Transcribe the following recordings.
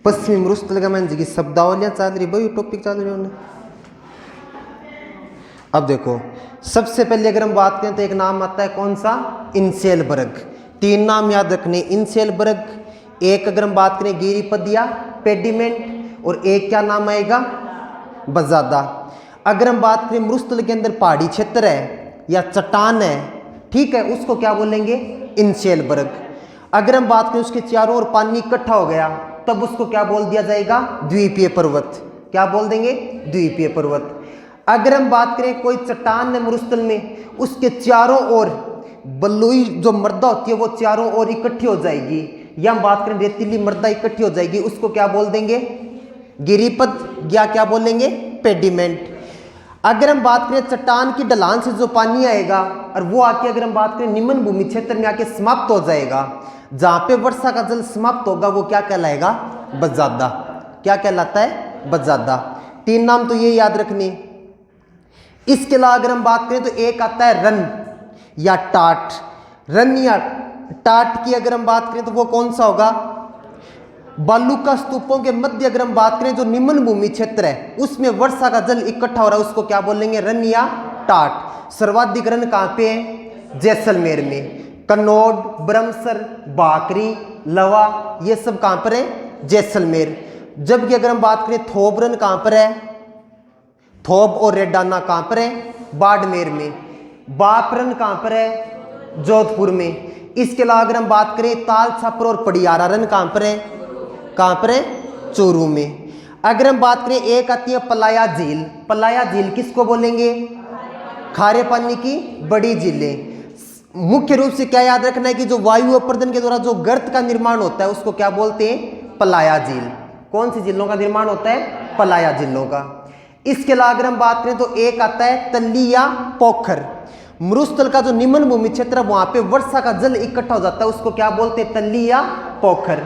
पश्चिमी मरुस्थल का मैंने जी शब्दावलियाँ चल रही वही टॉपिक चल रही उन्हें। अब देखो सबसे पहले अगर हम बात करें तो एक नाम आता है कौन सा, इंसेलबर्ग। 3 नाम याद रखने, इंसेलबर्ग। एक अगर हम बात करें गिरिपद या पेडिमेंट, और एक क्या नाम आएगा, बजादा। अगर हम बात करें मरुस्थल के अंदर पहाड़ी क्षेत्र है या चट्टान है, ठीक है, उसको क्या बोलेंगे, इंसेलबर्ग। अगर हम बात करें उसके चारों ओर पानी इकट्ठा हो गया तब उसको क्या बोल दिया जाएगा, द्वीपीय पर्वत। क्या बोल देंगे, द्वीपीय पर्वत। अगर हम बात करें कोई चट्टान है मरुस्थल में, उसके चारों ओर बलुई जो मृदा होती है वो चारों ओर इकट्ठी हो जाएगी, या हम बात करें रेतीली मृदा इकट्ठी हो जाएगी, उसको क्या बोल देंगे, गिरिपद, या क्या बोलेंगे, पेडिमेंट। अगर हम बात करें चट्टान की ढलान से जो पानी आएगा और वो आके अगर हम बात करें निम्न भूमि क्षेत्र में आके समाप्त हो जाएगा, जहां पे वर्षा का जल समाप्त होगा वो क्या कहलाएगा, बजादा। क्या कहलाता है, बजादा। 3 नाम तो ये याद रखने। इसके अलावा अगर हम बात करें तो एक आता है रन या टाट। रन या टाट की अगर हम बात करें तो वो कौन सा होगा, बालूका स्तूपों के मध्य अगर हम बात करें जो निम्न भूमि क्षेत्र है उसमें वर्षा का जल इकट्ठा हो रहा है, उसको क्या बोलेंगे, रन या टाट। सर्वाधिक रन कहाँ पे है, जैसलमेर में। कन्नौज, ब्रह्मसर, बाकरी, लवा, ये सब कहाँ पर है, जैसलमेर। जबकि अगर हम बात करें थोबरन कहाँ पर है, थोब और रेडाना कहाँ पर है, बाड़मेर में। बापरन कहाँ पर है, जोधपुर में। इसके अलावा अगर हम बात करें ताल छापर और पडियारा रन कहाँ पर है, कहाँ पर है, चूरू में। अगर हम बात करें एक आती है पलाया झील। पलाया झील किसको बोलेंगे, खारे पानी की बड़ी झीलें। मुख्य रूप से क्या याद रखना है कि जो वायु अपर्दन के द्वारा जो गर्त का निर्माण होता है उसको क्या बोलते हैं, पलाया झील। कौन सी झीलों का निर्माण होता है, पलाया झीलों का। इसके अलावा अगर हम बात करें तो एक आता है तल्ली या पोखर। मरुस्थल का जो निम्न भूमि क्षेत्र है वहां पे वर्षा का जल इकट्ठा हो जाता है, उसको क्या बोलते हैं, तल्ली या पोखर।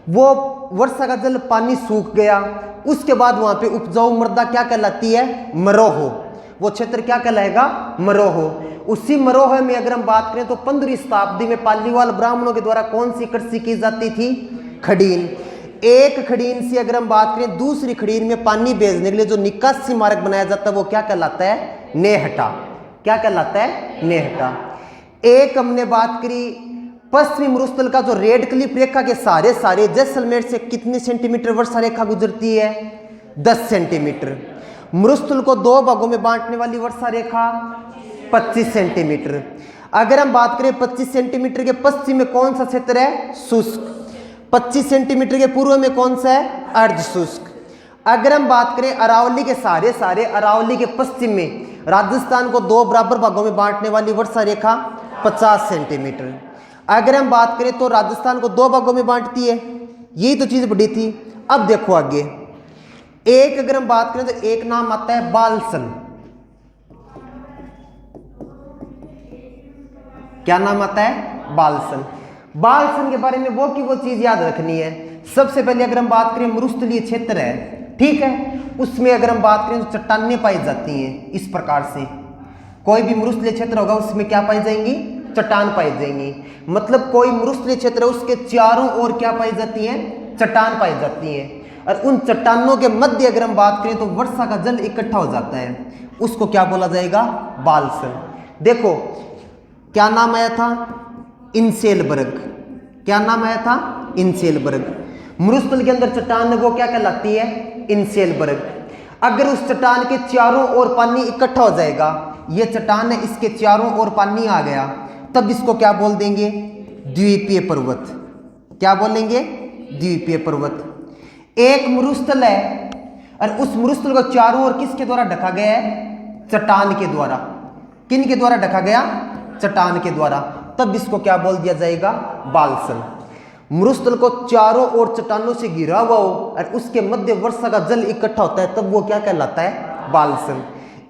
वो वर्षा का जल पानी सूख गया, उसके बाद वहां पे उपजाऊ मृदा क्या कहलाती है, मरोहो। वो क्षेत्र क्या कहलाएगा, मरोहो। उसी मरोह में अगर हम बात करें तो 15वीं शताब्दी में पालीवाल ब्राह्मणों के द्वारा कौन सी कृषि की जाती थी, खड़ीन। एक खड़ीन से अगर हम बात करें दूसरी खड़ीन में पानी भेजने के लिए जो निकासी मार्ग बनाया जाता है वो क्या कहलाता है, नेहटा। क्या कहलाता है, नेहटा। एक हमने बात करी पश्चिमी मरुस्थल का जो रेड क्लिफ रेखा के सारे जैसलमेर से कितनी सेंटीमीटर वर्षा रेखा गुजरती है, 10 सेंटीमीटर। मरुस्थल को 2 भागों में बांटने वाली वर्षा रेखा 25 सेंटीमीटर। अगर हम बात करें 25 सेंटीमीटर के पश्चिम में कौन सा क्षेत्र है, शुष्क। 25 सेंटीमीटर के पूर्व में कौन सा है, अर्ध शुष्क। अगर हम बात करें अरावली के सारे अरावली के पश्चिम में राजस्थान को 2 बराबर भागों में बांटने वाली वर्षा रेखा 50 सेंटीमीटर। अगर हम बात करें तो राजस्थान को 2 भागों में बांटती है, यही तो चीज बड़ी थी। अब देखो आगे एक अगर हम बात करें तो एक नाम आता है बालसन। क्या नाम आता है, बालसन। बालसन के बारे में वो की वो चीज याद रखनी है। सबसे पहले अगर हम बात करें मरुस्थलीय क्षेत्र है, ठीक है, उसमें अगर हम बात करें तो चट्टानें पाई जाती हैं इस प्रकार से। कोई भी मरुस्थलीय क्षेत्र होगा उसमें क्या पाई जाएंगी, चट्टान पाई जाएंगी। मतलब कोई मरुस्थलीय क्षेत्र है उसके चारों ओर क्या पाई जाती है, चट्टान पाई जाती है। और उन चट्टानों के मध्य अगर हम बात करें तो वर्षा का जल इकट्ठा हो जाता है, उसको क्या बोला जाएगा, बालसन। देखो क्या नाम आया था, इंसेलबर्ग। क्या नाम आया था, इंसेलबर्ग। मरुस्थल के अंदर चट्टान है वो क्या कहलाती है, इंसेलबर्ग। अगर उस चट्टान के चारों ओर पानी इकट्ठा हो जाएगा, ये चट्टान है इसके चारों ओर पानी आ गया, तब इसको क्या बोल देंगे, द्वीपीय पर्वत। क्या बोलेंगे, द्वीपीय पर्वत। एक मरुस्थल है और उस मरुस्थल को चारों ओर किसके द्वारा ढका गया है, चट्टान के द्वारा। किन के द्वारा ढका गया, चट्टान के द्वारा, तब इसको क्या बोल दिया जाएगा, बालसन। मरुस्थल को चारों ओर चट्टानों से घिरा हुआ हो और उसके मध्य वर्षा का जल इकट्ठा होता है, तब वो क्या कहलाता है, बालसन।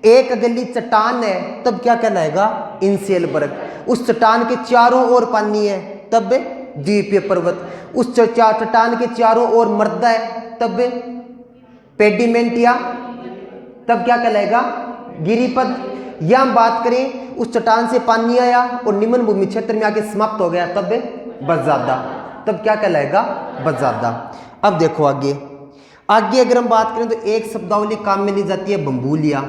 एक गली चट्टान है तब क्या कहलाएगा, इंसेलबर्ग। उस चट्टान के चारों ओर पानी है तब द्वीपीय पर्वत। उस चट्टान के चारों ओर मृदा है तब पेडिमेंट, या तब क्या कहलाएगा, गिरिपद। या हम बात करें उस चट्टान से पानी आया और निम्न भूमि क्षेत्र में आके समाप्त हो गया, तब बजादा। तब क्या कहलाएगा, बजादा। अब देखो आगे आगे अगर हम बात करें तो एक शब्दावली काम में ली जाती है बम्बूलिया।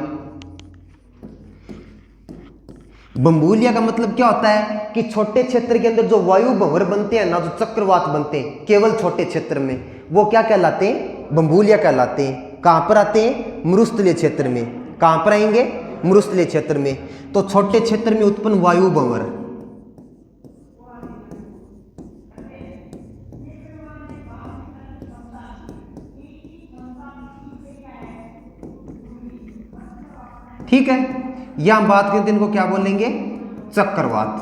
बम्बूलिया का मतलब क्या होता है कि छोटे क्षेत्र के अंदर जो वायु भंवर बनते हैं ना, जो चक्रवात बनते हैं केवल छोटे क्षेत्र में, वो क्या कहलाते हैं? बम्बूलिया कहलाते हैं। कहां पर आते हैं? मरुस्थलीय क्षेत्र में। कहां पर आएंगे? मरुस्थलीय क्षेत्र में। तो छोटे क्षेत्र में उत्पन्न वायु भंवर, ठीक है, यहां बात करें तो इनको क्या बोलेंगे? चक्रवात।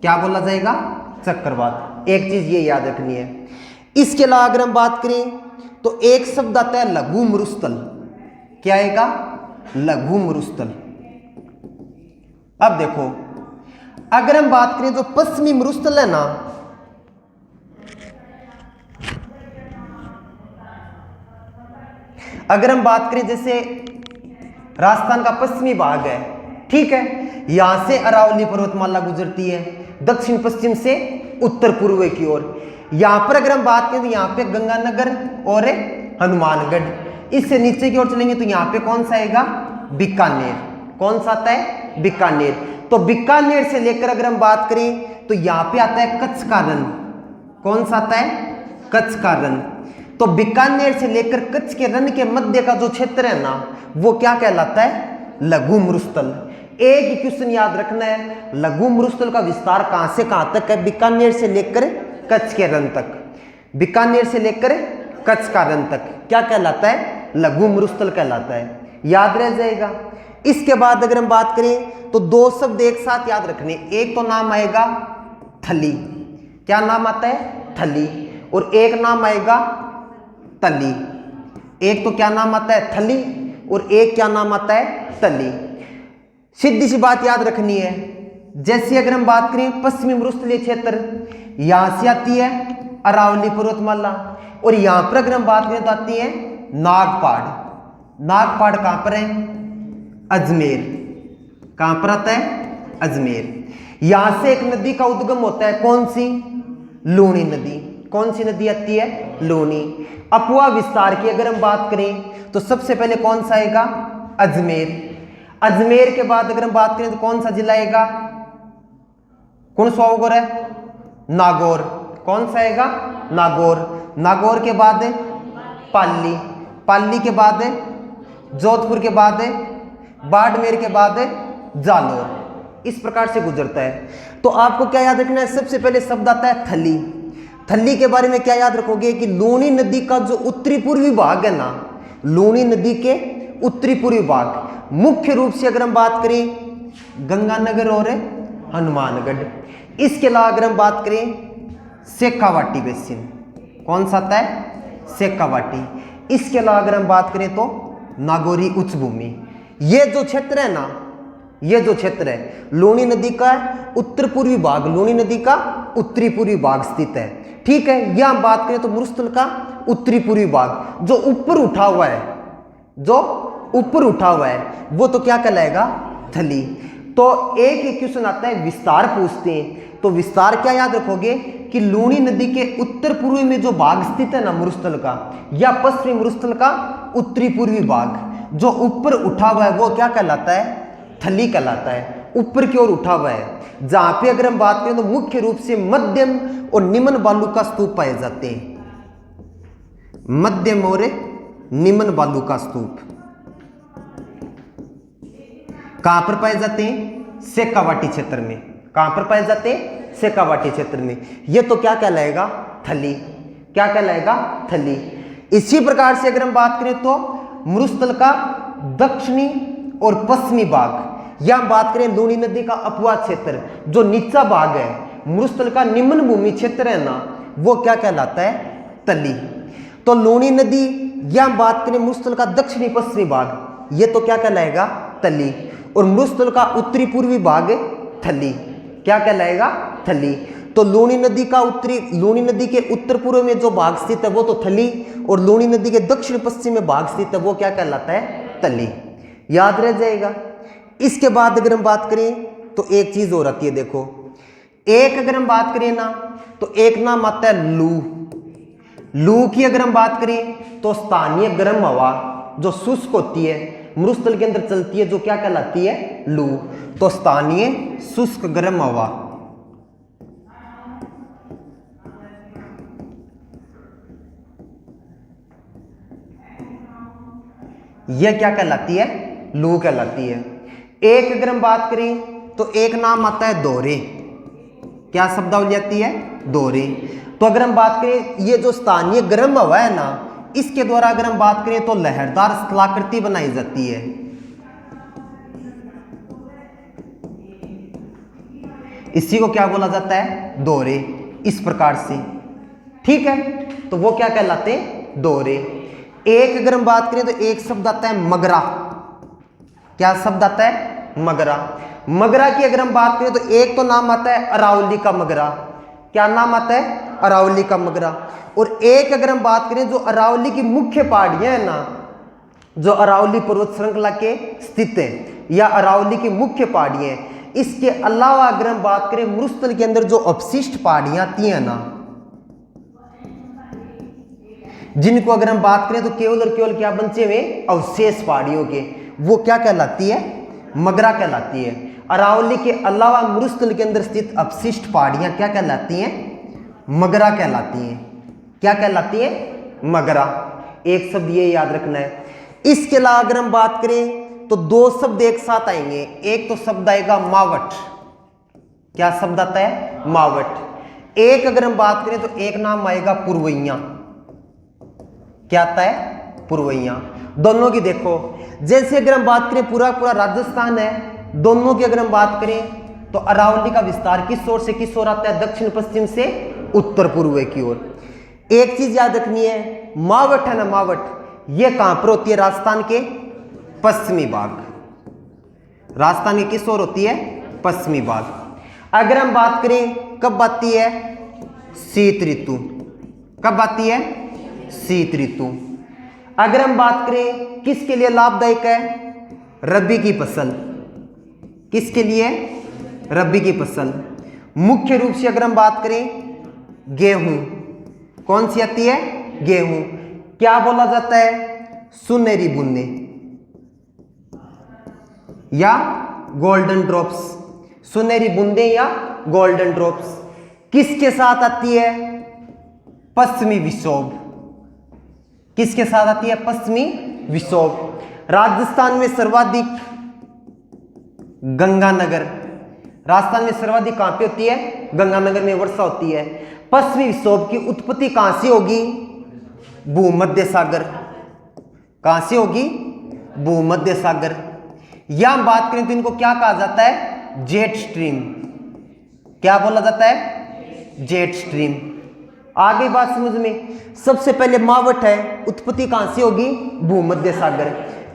क्या बोला जाएगा? चक्रवात। एक चीज ये याद रखनी है। इसके अलावा अगर हम बात करें तो एक शब्द आता है लघु मरुस्थल। क्या आएगा? लघु मरुस्थल। अब देखो अगर हम बात करें तो पश्चिमी मरुस्थल है ना, अगर हम बात करें जैसे राजस्थान का पश्चिमी भाग है, ठीक है, यहां से अरावली पर्वतमाला गुजरती है दक्षिण पश्चिम से उत्तर पूर्व की ओर। यहां पर अगर हम बात करें तो यहां पे गंगानगर और हनुमानगढ़। इससे नीचे की ओर चलेंगे तो यहां पे कौन सा आएगा? बीकानेर। कौन सा आता है? बीकानेर। तो बीकानेर से लेकर अगर हम बात करें तो यहां पे आता है कच्छ का रण। कौन सा आता है? कच्छ का रण। तो बीकानेर से लेकर कच्छ के रण के मध्य का जो क्षेत्र है ना, वो क्या कहलाता है? लघु मरुस्थल। एक ही क्वेश्चन याद रखना है, लघु मरुस्थल का विस्तार कहां से कहां तक है? बीकानेर से लेकर कच्छ के रण तक। बीकानेर से लेकर कच्छ का रण तक क्या कहलाता है? लघु मरुस्थल कहलाता है। याद रह जाएगा। इसके बाद अगर हम बात करें तो दो शब्द एक साथ याद रखने। एक तो नाम आएगा थली। क्या नाम आता है? थली। और एक नाम आएगा तली। एक तो क्या नाम आता है? थली। और एक क्या नाम आता है? तली। सीधी सी बात याद रखनी है। जैसे अगर हम बात करें पश्चिमी मरुस्थलीय क्षेत्र, यहां से आती है अरावली पर्वतमाला, और यहां पर अगर हम बात करें तो आती है नागपाड़। नागपाड़ कहां पर है? अजमेर। कहां पर आता है? अजमेर। यहां से एक नदी का उद्गम होता है। कौन सी? लूणी नदी। कौन सी नदी आती है? लूणी। अपुआ विस्तार की अगर हम बात करें तो सबसे पहले कौन सा आएगा? अजमेर। अजमेर के बाद अगर हम बात करें तो कौन सा जिला आएगा? कौन सा होगा? नागौर। कौन सा आएगा? नागौर। नागौर के बाद पाली। पाली के बाद जोधपुर के बाद बाड़मेर के बाद जालोर। इस प्रकार से गुजरता है। तो आपको क्या याद रखना है? सबसे पहले शब्द आता है थली। थली के बारे में क्या याद रखोगे कि लूणी नदी का जो उत्तरी पूर्वी भाग है ना, लूणी नदी के उत्तरी पूर्वी भाग, मुख्य रूप से अगर हम बात करें गंगानगर और हनुमानगढ़। इसके अलावा अगर हम बात करें शेखावाटी बेसिन। कौन सा आता है? शेखावाटी। इसके अलावा अगर हम बात करें तो नागौरी उच्च भूमि। ये जो क्षेत्र है ना, ये जो क्षेत्र है लूणी नदी का उत्तर पूर्वी भाग, लूणी नदी का उत्तरी पूर्वी भाग स्थित है, ठीक है। यह हम बात करें तो मरुस्थल का उत्तरी पूर्वी भाग जो ऊपर उठा हुआ है, जो ऊपर उठा हुआ है वो तो क्या कहलाएगा? थली। तो एक ही क्वेश्चन आता है विस्तार पूछते हैं, तो विस्तार क्या याद रखोगे कि लूणी नदी के उत्तर पूर्वी में जो भाग स्थित है ना मरुस्थल का, या पश्चिमी मरुस्थल का उत्तरी पूर्वी भाग जो ऊपर उठा हुआ है वो क्या कहलाता है? थली कहलाता है। ऊपर की ओर उठा हुआ है। जहां पे अगर हम बात करें तो मुख्य रूप से मध्यम और निम्न बालू का स्तूप पाए जाते हैं। मध्यम और निम्न बालू का स्तूप कहां पर पाए जाते हैं? शेखावाटी क्षेत्र में। कहां पर पाए जाते हैं? शेखावाटी क्षेत्र में। यह तो क्या कहलाएगा? थली। क्या कहलाएगा? थली। इसी प्रकार से अगर हम बात करें तो मरुस्थल का दक्षिणी और पश्चिमी भाग, या हम बात करें लूणी नदी का अपुआ क्षेत्र जो नीचा भाग है, मरुस्थल का निम्न भूमि क्षेत्र है ना, वो क्या कहलाता है? तली। तो लूणी नदी, या हम बात करें मरुस्थल का दक्षिणी पश्चिमी भाग, ये तो क्या कहलाएगा? तली। और मरुस्थल का उत्तरी पूर्वी भाग थली। क्या कहलाएगा? थली। तो लूणी नदी का लूणी नदी के उत्तर पूर्व में जो भाग स्थित है वो तो थली, और लूणी नदी के दक्षिण पश्चिम में भाग स्थित है वो क्या कहलाता है? तली। याद रह जाएगा। इसके बाद अगर हम बात करें तो एक चीज और आती है, देखो एक अगर हम बात करें ना तो एक नाम आता है लू। लू की अगर हम बात करें तो स्थानीय गर्म हवा जो शुष्क होती है, मरुस्थल के अंदर चलती है, जो क्या कहलाती है? लू। तो स्थानीय शुष्क गर्म हवा, यह क्या कहलाती है? लू कहलाती है। एक अगर हम बात करें तो एक नाम आता है दोहरे। क्या शब्दावली आती है? दोहरे। तो अगर हम बात करें ये जो स्थानीय गर्म हवा है ना, इसके द्वारा अगर हम बात करें तो लहरदार स्थलाकृति बनाई जाती है। इसी को क्या बोला जाता है? दोहरे। इस प्रकार से, ठीक है। तो वो क्या कहलाते हैं? दोहरे। एक अगर हम बात करें तो एक शब्द आता है मगरा। क्या शब्द आता है? मगरा। मगरा की अगर हम बात करें तो एक तो नाम आता है अरावली का मगरा। क्या नाम आता है? अरावली का मगरा। और एक अगर हम बात करें जो अरावली की मुख्य पहाड़ियां है ना, जो अरावली पर्वत श्रृंखला के स्थित है या अरावली की मुख्य पहाड़ियां हैं, इसके अलावा अगर हम बात करें मरुस्थल के अंदर जो अपशिष्ट पहाड़ियां आती हैं ना, जिनको अगर हम बात करें तो केवल और केवल क्या बचे हुए? अवशेष पहाड़ियों के, वो क्या कहलाती है? मगरा कहलाती है। अरावली के अलावा मरुस्थल के अंदर स्थित अपशिष्ट पहाड़ियां क्या कहलाती हैं? मगरा कहलाती हैं। क्या कहलाती है? मगरा। एक शब्द ये याद रखना है। इसके अलावा अगर हम बात करें तो दो शब्द एक साथ आएंगे। एक तो शब्द आएगा मावट। क्या शब्द आता है? मावट। एक अगर हम बात करें तो एक नाम आएगा पुरवैया। क्या आता है? पुरवैया। दोनों की देखो, जैसे अगर हम बात करें पूरा पूरा राजस्थान है, दोनों की अगर हम बात करें तो अरावली का विस्तार किस ओर से किस ओर आता है? दक्षिण पश्चिम से उत्तर पूर्व की ओर। एक चीज याद रखनी है, मावट है ना, मावट, यह कहां पर होती है? राजस्थान के पश्चिमी भाग। राजस्थान की किस ओर होती है? पश्चिमी भाग। अगर हम बात करें कब आती है? शीत ऋतु। कब आती है? शीत ऋतु। अगर हम बात करें किसके लिए लाभदायक है? रबी की फसल। किसके लिए? रबी की फसल। मुख्य रूप से अगर हम बात करें गेहूं, कौन सी आती है? गेहूं। क्या बोला जाता है? सुनहरी बूंदें या गोल्डन ड्रॉप्स। सुनहरी बूंदें या गोल्डन ड्रॉप्स किसके साथ आती है? पश्चिमी विक्षोभ। किसके साथ आती है? पश्चिमी विक्षोभ। राजस्थान में सर्वाधिक गंगानगर, राजस्थान में सर्वाधिक कहां पे होती है? गंगानगर में वर्षा होती है। पश्चिमी विक्षोभ की उत्पत्ति कहां से होगी? भूमध्य सागर। कहां से होगी? भूमध्य सागर। या हम बात करें तो इनको क्या कहा जाता है? Jet stream. क्या बोला जाता है? Jet stream. आ गई बात समझ में? सबसे पहले मावट है, उत्पत्ति कहां से होगी? भूमध्य सागर।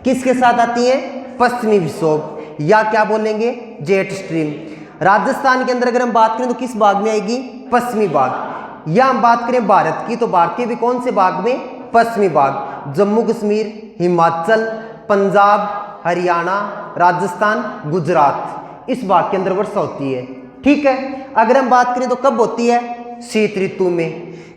किसके साथ आती है? पश्चिमी विक्षोभ या क्या बोलेंगे? Jet stream. राजस्थान के अंदर अगर हम बात करें तो किस भाग में आएगी? पश्चिमी भाग। या हम बात करें भारत की तो भारत के भी कौन से भाग में? पश्चिमी भाग। जम्मू कश्मीर, हिमाचल, पंजाब, हरियाणा, राजस्थान, गुजरात, इस भाग के अंदर वर्षा होती है। ठीक है। अगर हम बात करें तो कब होती है? शीत ऋतु में।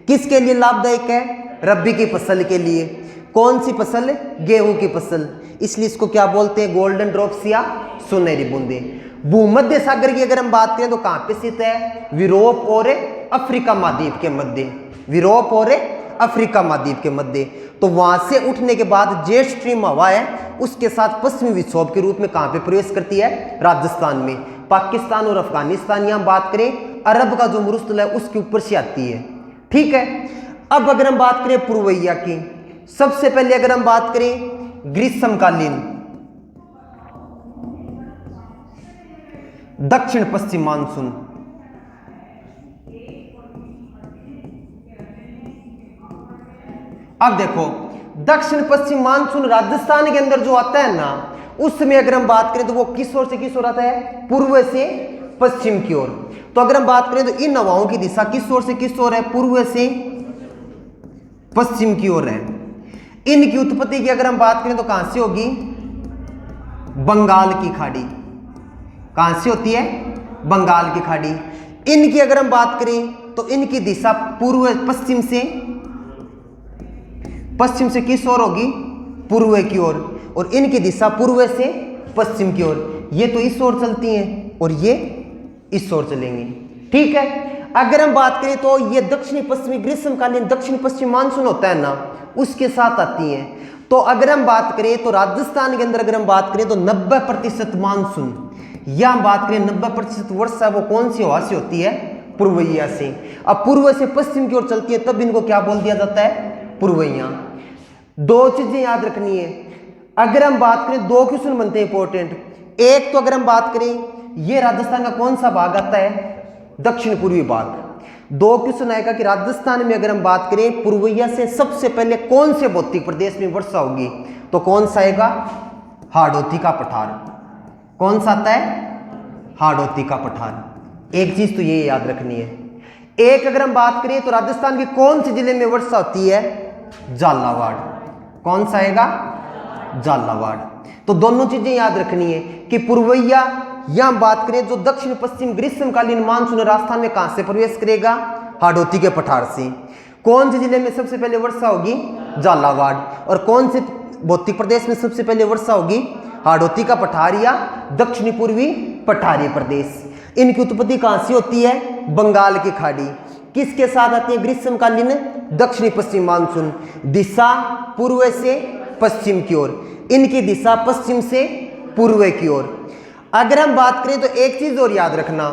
किसके लिए लाभदायक है? रबी की फसल के लिए। कौन सी फसल? गेहूं की फसल। इसलिए इसको क्या बोलते हैं? गोल्डन ड्रॉप्स या सुनहरी बूंदें। भूमध्य सागर की अगर हम बात करें तो कहां पे स्थित है? यूरोप और अफ्रीका महाद्वीप के मध्य। यूरोप और अफ्रीका महाद्वीप के मध्य। तो वहां से उठने के बाद जेट स्ट्रीम हवा है, उसके साथ पश्चिमी विक्षोभ के रूप में कहां पे प्रवेश करती है? राजस्थान में। पाकिस्तान और अफगानिस्तान, यहां बात करें अरब का जो मरुस्थल है उसके ऊपर से आती है। ठीक है। अब अगर हम बात करें पुरवैया की, सबसे पहले अगर हम बात करें ग्रीष्मकालीन दक्षिण पश्चिम मानसून। अब देखो दक्षिण पश्चिम मानसून राजस्थान के अंदर जो आता है ना, उस समय अगर हम बात करें तो वो किस ओर से किस ओर आता है? पूर्व से पश्चिम की ओर। तो अगर हम बात करें तो इन हवाओं की दिशा किस ओर से किस ओर है? पूर्व से पश्चिम की ओर है। इनकी उत्पत्ति की अगर हम बात करें तो कहां से होगी? बंगाल की खाड़ी। कहां से होती है? बंगाल की खाड़ी। इनकी अगर हम बात करें तो इनकी दिशा पूर्व पश्चिम से पश्चिम से किस ओर होगी, पूर्व की ओर, और इनकी दिशा पूर्व से पश्चिम की ओर। ये तो इस ओर चलती हैं और ये इस ओर चलेंगी। ठीक है, अगर हम बात करें तो ये दक्षिणी पश्चिमी ग्रीष्मकालीन दक्षिण पश्चिम मानसून होता है ना, उसके साथ आती हैं। तो अगर हम बात करें तो राजस्थान के अंदर अगर हम बात करें तो 90% मानसून, या हम बात करें 90% वर्षा वो कौन सी हवा से होती है, पूर्वइया से। अब पूर्व से पश्चिम की ओर चलती है तब इनको क्या बोल दिया जाता है, पूर्वइया। दो चीजें याद रखनी है, अगर हम बात करें दो क्वेश्चन बनते हैं इंपॉर्टेंट। एक तो अगर हम बात करें ये राजस्थान का कौन सा भाग आता है, दक्षिण पूर्वी भाग। दो क्वेश्चन आएगा कि राजस्थान में अगर हम बात करें पूर्वइया से सबसे पहले कौन से भौतिक प्रदेश में वर्षा होगी, तो कौन सा आएगा, हाड़ौती का पठार। कौन सा आता है, हाड़ौती का पठार। एक चीज तो ये याद रखनी है। एक अगर हम बात करें तो राजस्थान के कौन से जिले में वर्षा होती है, झालावाड़। कौन सा आएगा, झालावाड़। तो दोनों चीजें याद रखनी है कि पूर्वइया, या हम बात करें जो दक्षिण पश्चिम ग्रीष्मकालीन मानसून राजस्थान में कहां से प्रवेश करेगा, हाड़ौती के पठार से। कौन से जिले में सबसे पहले वर्षा होगी, झालावाड़। और कौन से भौतिक प्रदेश में सबसे पहले वर्षा होगी, हाड़ौती का पठार या दक्षिणी पूर्वी पठारी प्रदेश। इनकी उत्पत्ति कहां से होती है, बंगाल की खाड़ी। किसके साथ आती है, ग्रीष्मकालीन दक्षिणी पश्चिम मानसून। दिशा पूर्व से पश्चिम की ओर, इनकी दिशा पश्चिम से पूर्व की ओर। अगर हम बात करें तो एक चीज और याद रखना,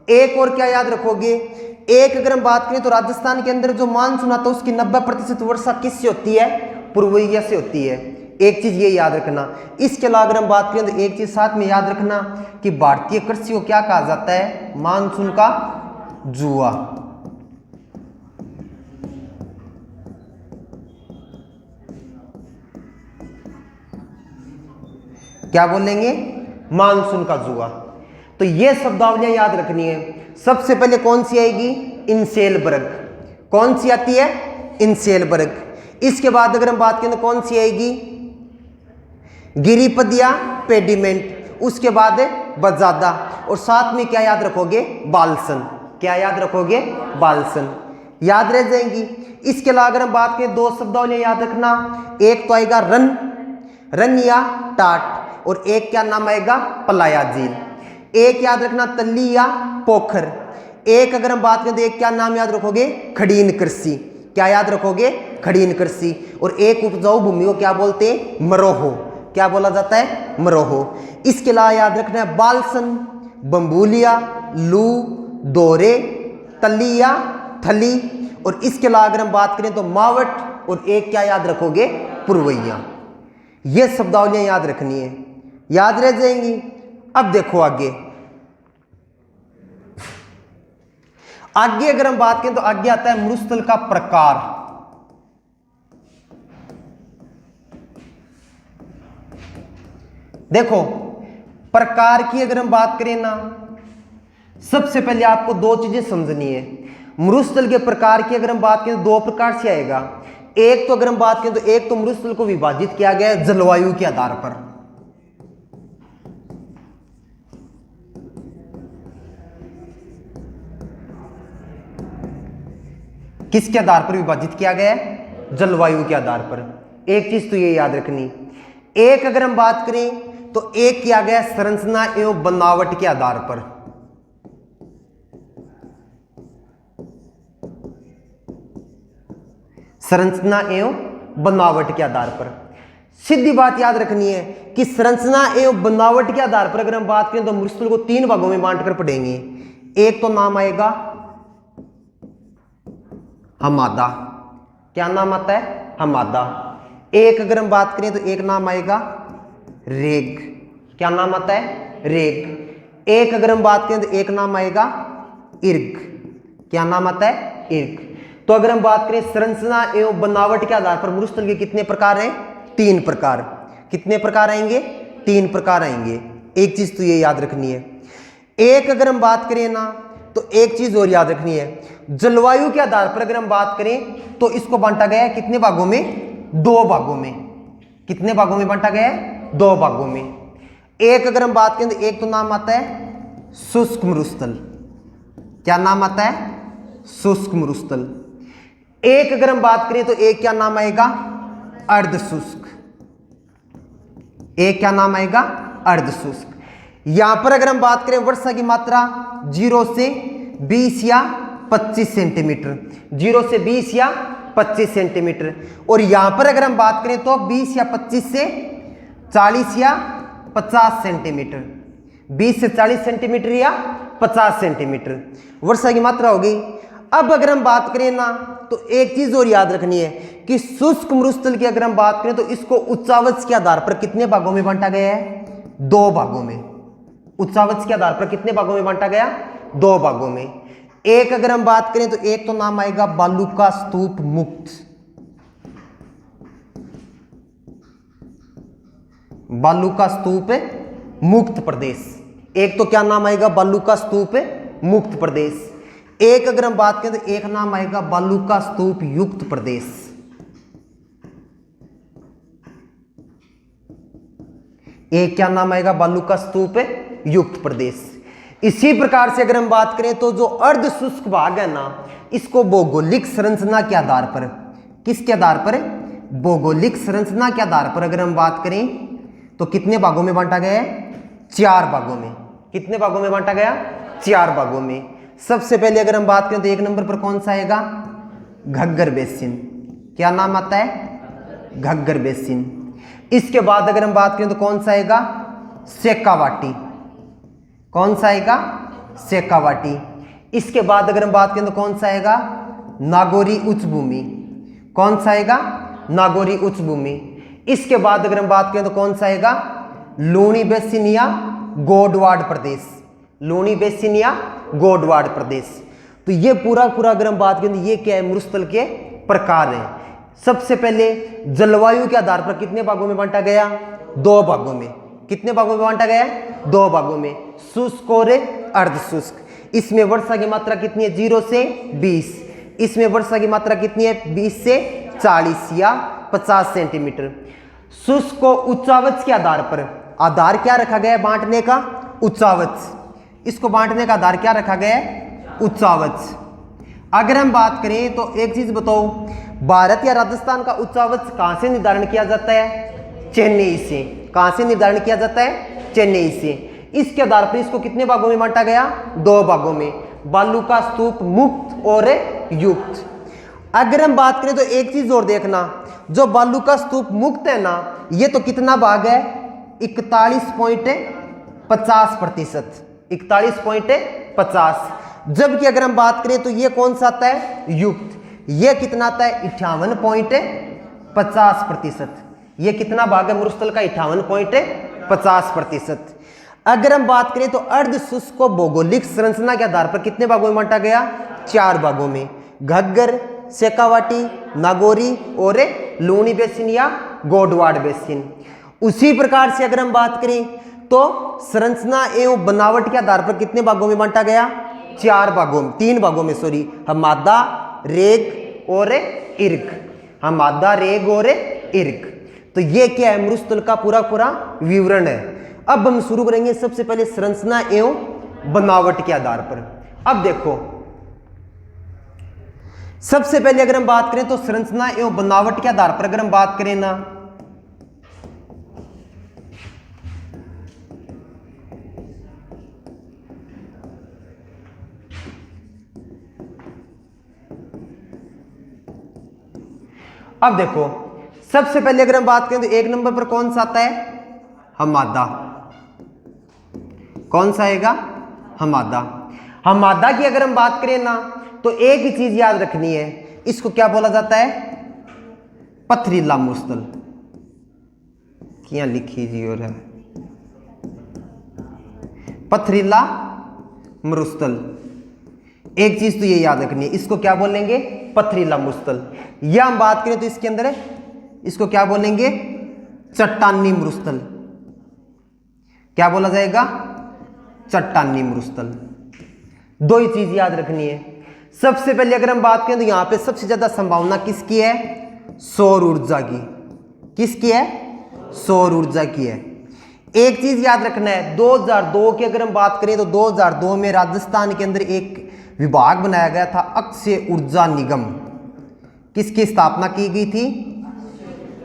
एक और क्या याद रखोगे, एक अगर हम बात करें तो राजस्थान के अंदर जो मानसून आता है उसकी 90% वर्षा किससे होती है, पूर्वइया से होती है। एक चीज ये याद रखना। इसके अलावा अगर हम बात करें तो एक चीज साथ में याद रखना कि भारतीय कृषि को क्या कहा जाता है, मानसून का जुआ। क्या बोलेंगे, मानसून का जुआ। तो ये शब्दावलियां याद रखनी है। सबसे पहले कौन सी आएगी, इंसेलबर्ग। कौन सी आती है, इंसेलबर्ग। इसके बाद अगर हम बात करें तो कौन सी आएगी, गिरिपद या पेडिमेंट। उसके बाद बजादा, और साथ में क्या याद रखोगे, बालसन। क्या याद रखोगे, बालसन। याद रह जाएंगी। इसके अलावा अगर हम बात करें दो शब्दावलियां याद रखना, एक तो आएगा रन, रन या टाट, और एक क्या नाम आएगा, पलाया झील। एक याद रखना तल्ली या पोखर। एक अगर हम बात करें तो एक क्या नाम याद रखोगे, खड़ीन कृषि। क्या याद रखोगे, खड़ीन कृषि। और एक उपजाऊ भूमि को क्या बोलते हैं, मरोहो। क्या बोला जाता है, मरोहो। इसके अलावा याद रखना है बालसन, बम्बूलिया, लू, दोरे, तल्ली या थली। और इसके अलावा अगर हम बात करें तो मावट, और एक क्या याद रखोगे, पूर्वइया। ये शब्दावलियां याद रखनी है, याद रह जाएंगी। अब देखो आगे, आगे अगर हम बात करें तो आगे आता है मरुस्थल का प्रकार। देखो प्रकार की अगर हम बात करें ना, सबसे पहले आपको दो चीजें समझनी है। मरुस्थल के प्रकार की अगर हम बात करें तो दो प्रकार से आएगा। एक तो अगर हम बात करें तो एक तो मरुस्थल को विभाजित किया गया है जलवायु के आधार पर। किसके आधार पर विभाजित किया गया है, जलवायु के आधार पर। एक चीज तो ये याद रखनी। एक अगर हम बात करें तो एक किया गया संरचना एवं बनावट के आधार पर। संरचना एवं बनावट के आधार पर। सीधी बात याद रखनी है कि संरचना एवं बनावट के आधार पर अगर हम बात करें तो मरुस्थल को तीन भागों में बांटकर पढ़ेंगे। एक तो नाम आएगा हमादा। क्या नाम आता है, हमादा। एक अगर हम बात करें तो एक नाम आएगा रेग। क्या नाम आता है, रेग। एक अगर हम बात करें तो एक नाम आएगा इर्ग। क्या नाम आता है, इर्ग। तो अगर हम बात करें संरचना एवं बनावट के आधार पर मरुस्थल के कितने प्रकार हैं, तीन प्रकार। कितने प्रकार आएंगे, तीन प्रकार आएंगे। एक चीज तो ये याद रखनी है। एक अगर हम बात करें ना तो एक चीज और याद रखनी है, जलवायु के आधार पर अगर हम बात करें तो इसको बांटा गया है कितने भागों में, दो भागों में। कितने भागों में बांटा गया है, दो भागों में। एक अगर हम बात करें तो एक तो नाम आता है शुष्क मरुस्थल। क्या नाम आता है, शुष्क मरुस्थल। एक अगर हम बात करें तो एक क्या नाम आएगा, अर्ध शुष्क। एक क्या नाम आएगा? अर्ध शुष्क। यहां पर अगर हम बात करें वर्षा की मात्रा 0 से 20 या 25 सेंटीमीटर, 0 से 20 या 25 सेंटीमीटर। और यहां पर अगर हम बात करें तो 20 या 25 से 40 या 50 सेंटीमीटर, 20 से 40 सेंटीमीटर या 50 सेंटीमीटर वर्षा की मात्रा होगी। अब अगर हम बात करें ना तो एक चीज और याद रखनी है कि शुष्क मरुस्थल की अगर हम बात करें तो इसको उच्चावच के आधार पर कितने भागों में बांटा गया है? 2 भागों में। उच्चावच के आधार पर कितने भागों में बांटा गया? 2 भागों में। एक अगर हम बात करें तो एक तो नाम आएगा बालू का स्तूप मुक्त, बालू का स्तूप मुक्त प्रदेश। एक तो क्या नाम आएगा? बालू का स्तूप मुक्त प्रदेश। एक अगर हम बात करें तो एक नाम आएगा बालू का स्तूप युक्त प्रदेश। एक क्या नाम आएगा? बालू का स्तूप युक्त प्रदेश। इसी प्रकार से अगर हम बात करें तो जो अर्ध शुष्क भाग है ना, इसको भौगोलिक संरचना के आधार पर, किसके आधार पर? भौगोलिक संरचना के आधार पर अगर हम बात करें तो कितने भागों में बांटा गया है? 4 भागों में। कितने भागों में बांटा गया? 4 भागों में। सबसे पहले अगर हम बात करें तो एक नंबर पर कौन सा आएगा? घग्गर बेसिन। क्या नाम आता है? घग्गर बेसिन। इसके बाद अगर हम बात करें तो कौन सा आएगा? शेखावाटी। कौन सा आएगा? शेखावाटी। इसके बाद अगर हम बात करें तो कौन सा आएगा? नागौरी उच्च भूमि। कौन सा आएगा? नागौरी उच्च भूमि। इसके बाद अगर हम बात करें तो कौन सा आएगा? लूणी बेसिन या गोडवाड़ प्रदेश। लूणी बेसिन या गोडवाड़ प्रदेश। तो ये पूरा अगर हम बात करें तो ये क्या है? मरुस्थल के प्रकार हैं। सबसे पहले जलवायु के आधार पर कितने भागों में बांटा गया? 2 भागों में। कितने भागों में बांटा गया? 2 भागों में, शुष्क और अर्ध शुष्क। इसमें वर्षा की मात्रा कितनी है? 0 से 20। इसमें वर्षा की मात्रा कितनी है? 20 से 40 या 50 सेंटीमीटर। शुष्क को उच्चावच के आधार पर, आधार क्या रखा गया है बांटने का? उच्चावच। इसको बांटने का आधार क्या रखा गया है? उच्चावच। अगर हम बात करें तो एक चीज बताओ, भारत या राजस्थान का उच्चावच कहां से निर्धारण किया जाता है? चेन्नई से। कहां से निर्धारण किया जाता है? चेन्नई से। इसके आधार पर इसको कितने भागों में बांटा गया? 2 भागों में, बालू का स्तूप मुक्त और युक्त। अगर हम बात करें तो एक चीज और देखना, जो बालू का स्तूप मुक्त है ना, ये तो कितना भाग है? 41.50%। 41.50। जबकि अगर हम बात करें तो ये कौन सा आता है? युक्त। ये कितना आता है? 58.50%। ये कितना भाग है मरुस्थल का? 58.50%। अगर हम बात करें तो अर्ध शुष्क को भौगोलिक संरचना के आधार पर कितने भागों में बांटा गया? 4 भागों में, घग्गर, शेखावाटी, नागौरी और लूणी बेसिन या गोडवाड़ बेसिन। उसी प्रकार से अगर हम बात करें तो संरचना एवं बनावट के आधार पर कितने भागों में बांटा गया? 3 भागों में सॉरी, हमादा, रेग और इर्ग। हमादा, रेग और इर्ग। तो ये क्या है? मरुस्थल का पूरा विवरण है। अब हम शुरू करेंगे सबसे पहले संरचना एवं बनावट के आधार पर। अब देखो, सबसे पहले अगर हम बात करें तो संरचना एवं बनावट के आधार पर अगर हम बात करें ना, अब देखो सबसे पहले अगर हम बात करें तो एक नंबर पर कौन सा आता है? हमादा। कौन सा आएगा? हमादा। हमादा की अगर हम बात करें ना तो एक ही चीज याद रखनी है, इसको क्या बोला जाता है? पथरीला मरुस्थल। क्या लिखी जी और है? पथरीला मरुस्थल। एक चीज तो ये याद रखनी है, इसको क्या बोलेंगे? पथरीला मरुस्थल। या हम बात करें तो इसके अंदर है, इसको क्या बोलेंगे? चट्टानी मरुस्थल। क्या बोला जाएगा? चट्टानी मरुस्थल। 2 ही चीज याद रखनी है। सबसे पहले अगर हम बात करें तो यहां पे सबसे ज्यादा संभावना किसकी है? सौर ऊर्जा की। किसकी है? सौर ऊर्जा की है। एक चीज याद रखना है, 2002 की अगर हम बात करें तो 2002 में राजस्थान के अंदर एक विभाग बनाया गया था, अक्षय ऊर्जा निगम। किसकी स्थापना की गई थी?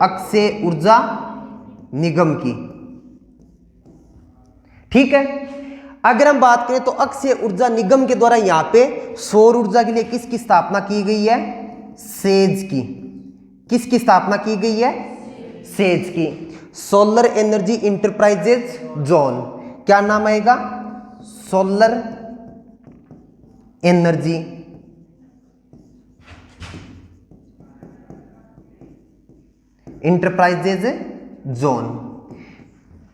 अक्षय ऊर्जा निगम की। ठीक है, अगर हम बात करें तो अक्षय ऊर्जा निगम के द्वारा यहां पे सौर ऊर्जा के लिए किसकी स्थापना की गई है? सेज की। किसकी स्थापना की गई है? सेज की। सोलर एनर्जी इंटरप्राइजेज जोन, क्या नाम आएगा? Solar energy enterprises zone.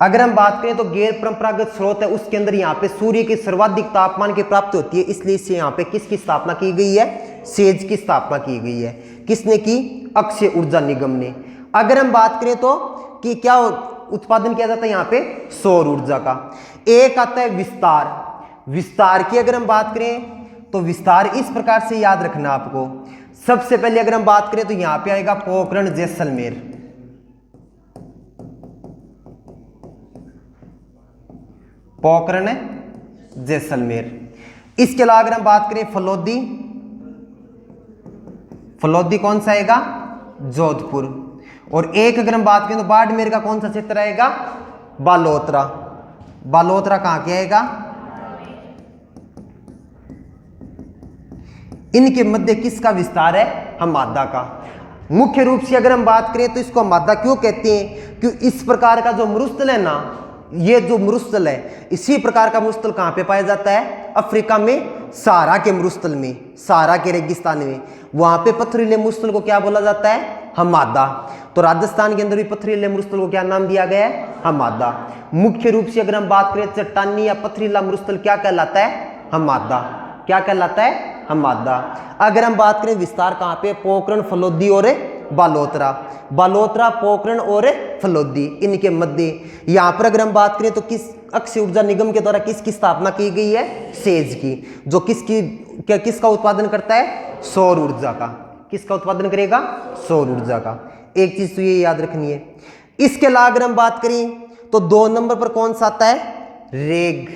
अगर हम बात करें तो गैर परंपरागत स्रोत है, उसके अंदर यहाँ पे सूर्य की सर्वाधिक तापमान की प्राप्ति होती है, इसलिए इससे यहाँ पे किसकी स्थापना की गई है? सेज की स्थापना की गई है। किसने की? अक्षय ऊर्जा निगम ने। अगर हम बात करें तो कि क्या उत्पादन किया जाता है यहाँ पे? सौर ऊर्जा का। एक आता है विस्तार। विस्तार की अगर हम बात करें तो विस्तार इस प्रकार से याद रखना आपको। सबसे पहले अगर हम बात करें तो यहाँ पे आएगा पोखरण जैसलमेर। पोखरण जैसलमेर। इसके अलावा अगर हम बात करें फलोदी, फलोदी कौन सा आएगा? जोधपुर। और एक अगर हम बात करें तो बाड़मेर का कौन सा क्षेत्र आएगा? बालोतरा। बालोतरा कहां के आएगा? इनके मध्य किसका विस्तार है? हमादा का। मुख्य रूप से अगर हम बात करें तो इसको हमादा क्यों कहते हैं? क्योंकि इस प्रकार का जो मरुस्थल है ना, ये जो मरुस्थल है, इसी प्रकार का मरुस्थल कहां पे पाया जाता है? अफ्रीका में सहारा के मरुस्थल में, सहारा के रेगिस्तान में। वहां पे पथरीले मरुस्थल को क्या बोला जाता है? हमादा। तो राजस्थान के अंदर भी पथरीले मरुस्थल को क्या नाम दिया गया है? हमादा। मुख्य रूप से अगर हम बात करें चट्टानी या पथरीला मरुस्थल क्या कहलाता है? हमादा। क्या कहलाता है? हमादा। अगर हम बात करें विस्तार कहां पे? पोखरण, फलोदी और बालोतरा। बालोतरा, पोखरण और फलोदी, इनके मध्य। यहां पर अगर हम बात करें तो किस अक्षय ऊर्जा निगम के द्वारा किसकी स्थापना की गई है? सेज की, जो किसका उत्पादन करता है? सौर ऊर्जा का। किसका उत्पादन करेगा? सौर ऊर्जा का। एक चीज तो ये याद रखनी है। इसके अलावा अगर हम बात करें तो 2 नंबर पर कौन सा आता है? रेग।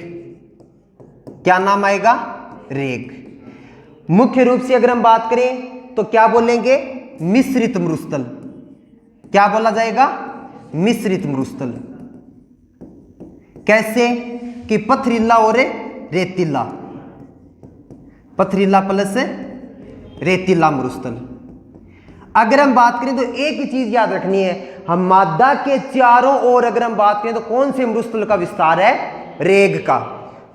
क्या नाम आएगा? रेग। मुख्य रूप से अगर हम बात करें तो क्या बोलेंगे? मिश्रित मरुस्थल। क्या बोला जाएगा? मिश्रित मरुस्थल। कैसे? कि पथरीला और रेतीला, पथरीला प्लस रेतीला मरुस्थल। अगर हम बात करें तो एक ही चीज याद रखनी है, हमादा के चारों ओर अगर हम बात करें तो कौन से मरुस्थल का विस्तार है? रेग का।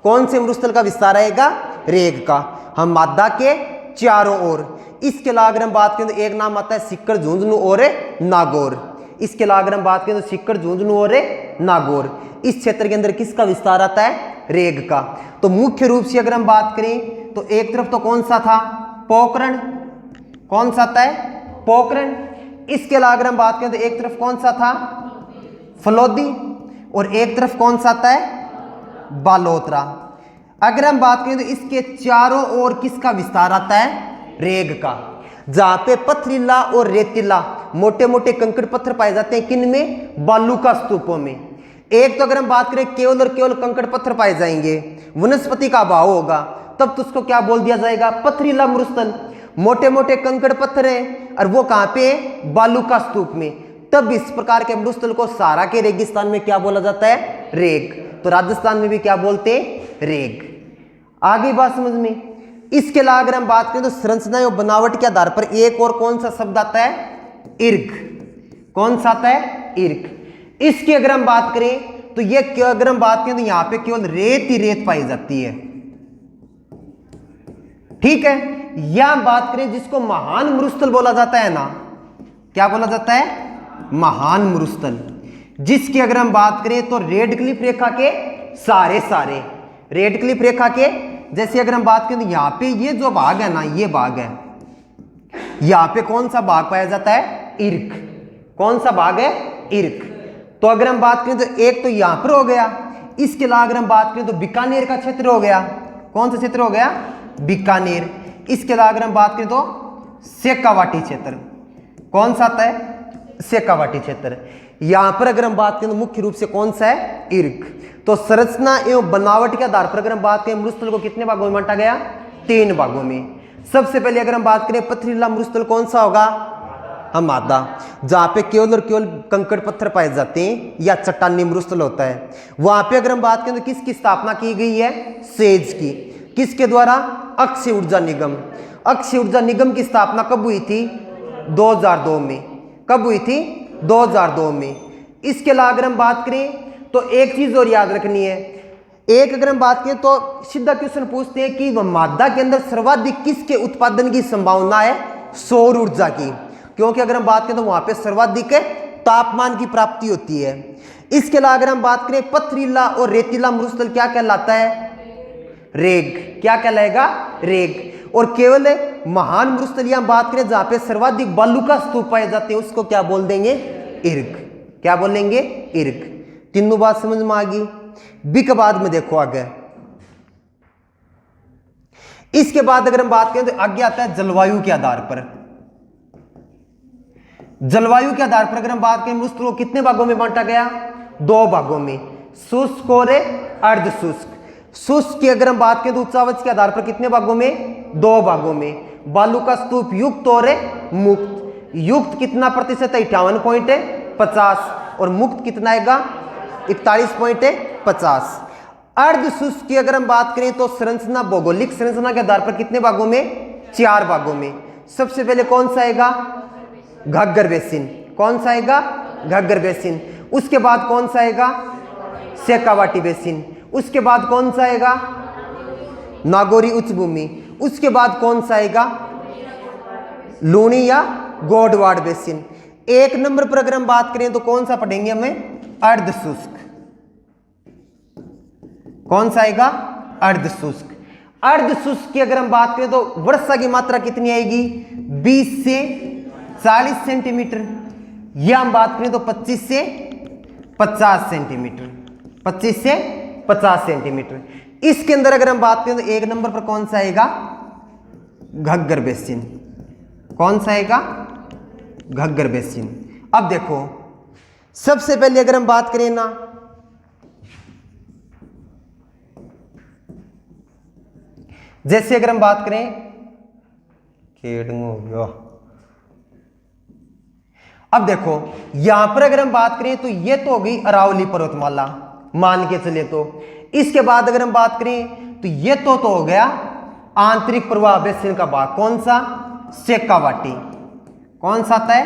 कौन से मरुस्थल का विस्तार आएगा? रेग का। हमादा के चारों ओर। इसके अलावा अगर हम बात करें तो एक नाम आता है सिक्कर, झुंझुनू और नागौर। इसके अलावा अगर हम बात करें तो सिक्कर, झुंझुनू और नागौर, इस क्षेत्र के अंदर किसका विस्तार आता है? रेग का। तो मुख्य रूप से अगर हम बात करें तो एक तरफ तो कौन सा था? पोखरण। कौन सा आता है? पोखरण। इसके अलावा अगर हम बात करें तो एक तरफ कौन सा था? फलोदी। और एक तरफ कौन सा आता है? बालोतरा। अगर हम बात करें तो इसके चारों ओर किसका विस्तार आता है? रेग का। जहां पे पथरीला और रेतीला मोटे मोटे कंकड़ पत्थर पाए जाते हैं, किन में? बालू का स्तूपों में। एक तो अगर हम बात करें केवल और केवल कंकड़ पत्थर पाए जाएंगे, वनस्पति का अभाव होगा, तब तो उसको क्या बोल दिया जाएगा? पथरीला मरुस्थल। मोटे मोटे कंकड़ पत्थर हैं और वो कहां पे है? बालू का स्तूप में। तब इस प्रकार के मरुस्थल को सहारा के रेगिस्तान में क्या बोला जाता है? रेग। तो राजस्थान में भी क्या बोलते हैं? रेग। आगे बात समझ में। इसके अलावा अगर हम बात करें तो संरचना और बनावट के आधार पर एक और कौन सा शब्द आता है? ईर्क। कौन सा आता है? ईर्क। इसकी अगर हम बात करें तो ये अगर हम बात करें तो यहां पे केवल रेत ही रेत पाई जाती है। ठीक है, या हम बात करें जिसको महान मरुस्थल बोला जाता है ना, क्या बोला जाता है? महान मरुस्थल। जिसकी अगर हम बात करें तो रेड क्लिफ रेखा के सारे रेड क्लिफ रेखा के, जैसे अगर हम बात करें तो यहां पे ये जो भाग है ना, ये भाग है, यहां पे कौन सा भाग पाया जाता है? ईर्क। कौन सा भाग है? ईर्क। तो अगर हम बात करें तो एक तो यहां पर हो गया। इसके अलावा अगर हम बात करें तो बीकानेर का क्षेत्र हो गया। कौन सा क्षेत्र हो गया? बीकानेर। इसके अलावा अगर हम बात करें तो शेखावाटी क्षेत्र। कौन सा आता है? शेखावाटी क्षेत्र। यहां पर अगर हम बात करें तो मुख्य रूप से कौन सा है? ईर्क। तो संरचना एवं बनावट के आधार पर अगर हम बात करें मरुस्थल को कितने भागों में बांटा गया? 3 भागों में। सबसे पहले अगर हम बात करें पथरीला मरुस्थल कौन सा होगा? हमादा, जहाँ पे केवल और केवल कंकड़ पत्थर पाए जाते हैं या चट्टानी मरुस्थल होता है, वहां पे अगर हम बात करें तो किसकी स्थापना की गई है? सेज की। किसके द्वारा? अक्षय ऊर्जा निगम। अक्षय ऊर्जा निगम की स्थापना कब हुई थी? 2002 में। कब हुई थी? 2002 में। इसके अलावा अगर हम बात करें तो एक चीज और याद रखनी है। एक अगर हम बात करें तो सीधा क्वेश्चन पूछते हैं कि मादा के अंदर सर्वाधिक किसके उत्पादन की संभावना है? सौर ऊर्जा की, क्योंकि अगर हम बात करें तो वहां पे सर्वाधिक तापमान की प्राप्ति होती है। इसके अलावा अगर हम बात करें पथरीला और रेतीला मरुस्थल क्या कहलाता है? रेग। क्या कहलाएगा? रेग। और केवल महान मरुस्थल हम बात करें जहां पे सर्वाधिक बालू का स्तूप पाए जाते हैं, उसको क्या बोल देंगे? इर्ग। क्या बोलेंगे? इर्ग। तीनों बात समझ में आ गई। बी के बाद में देखो आगे। इसके बाद अगर हम बात करें तो आगे आता है जलवायु के आधार पर। जलवायु के आधार पर अगर हम बात करें मरुस्थल को कितने भागों में बांटा गया? 2 भागों में, शुष्क और अर्ध शुष्क। शुष्क की अगर हम बात करें तो उच्चावच के आधार पर कितने भागों में? 2 भागों में। बालू का स्तूप युक्त और मुक्त। युक्त कितना प्रतिशत है? 58.50। और मुक्त कितना आएगा? 41.50। अर्ध शुष्क की अगर हम बात करें तो संरचना, भौगोलिक संरचना के आधार पर कितने भागों में? 4 भागों में। सबसे पहले कौन सा आएगा? घग्गर बेसिन। कौन सा आएगा? घग्गर बेसिन। उसके बाद कौन सा आएगा? शेखावाटी बेसिन। उसके बाद कौन सा आएगा? नागौरी उच्च भूमि। उसके बाद कौन सा आएगा? लूणी या गोडवाड़ बेसिन। 1 नंबर पर अगर हम बात करें तो कौन सा पढ़ेंगे हमें? अर्ध शुष्क। कौन सा आएगा? अर्ध शुष्क। अर्ध शुष्क की अगर हम बात करें तो वर्षा की मात्रा कितनी आएगी? 20 से 40 सेंटीमीटर। या हम बात करें तो 25 से 50 सेंटीमीटर। 25 से 50 सेंटीमीटर। इसके अंदर अगर हम बात करें तो 1 नंबर पर कौन सा आएगा? घग्गर बेसिन। कौन सा आएगा? घग्गर बेसिन। अब देखो, सबसे पहले अगर हम बात करें ना, जैसे अगर हम बात करें हो गया। अब देखो यहां पर अगर हम बात करें तो ये तो हो गई अरावली पर्वतमाला, मान के चले तो। इसके बाद अगर हम बात करें तो ये तो हो गया आंतरिक प्रवाह बेसिन का भाग। कौन सा? शेखावाटी। कौन सा आता है?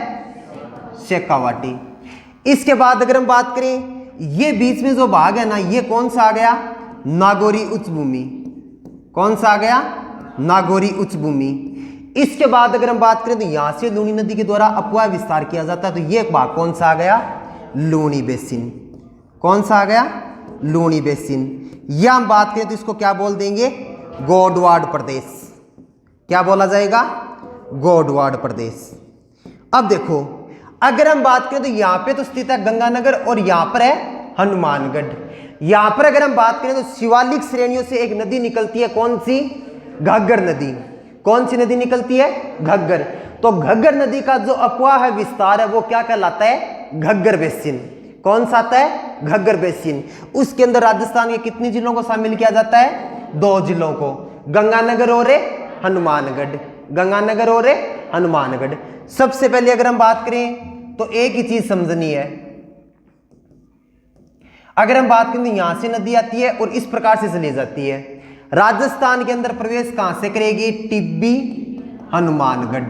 शेखावाटी। इसके बाद अगर हम बात करें ये बीच में जो भाग है ना, ये कौन सा आ गया? नागौरी उच्च भूमि। कौन सा आ गया? नागौरी उच्च भूमि। इसके बाद अगर हम बात करें तो यहां से लूणी नदी के द्वारा अपवाह विस्तार किया जाता है, तो ये भाग कौन सा आ गया? लूणी बेसिन। कौन सा आ गया? लूणी बेसिन। या हम बात करें तो इसको क्या बोल देंगे? गोडवाड़ प्रदेश। क्या बोला जाएगा? गोडवाड़ प्रदेश। अब देखो अगर हम बात करें तो यहां पे तो स्थित है गंगानगर और यहां पर है हनुमानगढ़। यहां पर अगर हम बात करें तो शिवालिक श्रेणियों से एक नदी निकलती है। कौन सी? घग्गर नदी। कौन सी नदी निकलती है? घग्गर। तो घग्गर नदी का जो अपवाह है विस्तार है वो क्या कहलाता है? घग्गर बेसिन। कौन सा आता है? घग्गर बेसिन। उसके अंदर राजस्थान के कितने जिलों को शामिल किया जाता है? 2 जिलों को, गंगानगर और हनुमानगढ़। गंगानगर और हनुमानगढ़। सबसे पहले अगर हम बात करें तो एक ही चीज समझनी है। अगर हम बात करें तो यहां से नदी आती है और इस प्रकार से चली जाती है। राजस्थान के अंदर प्रवेश कहां से करेगी? टिब्बी हनुमानगढ़।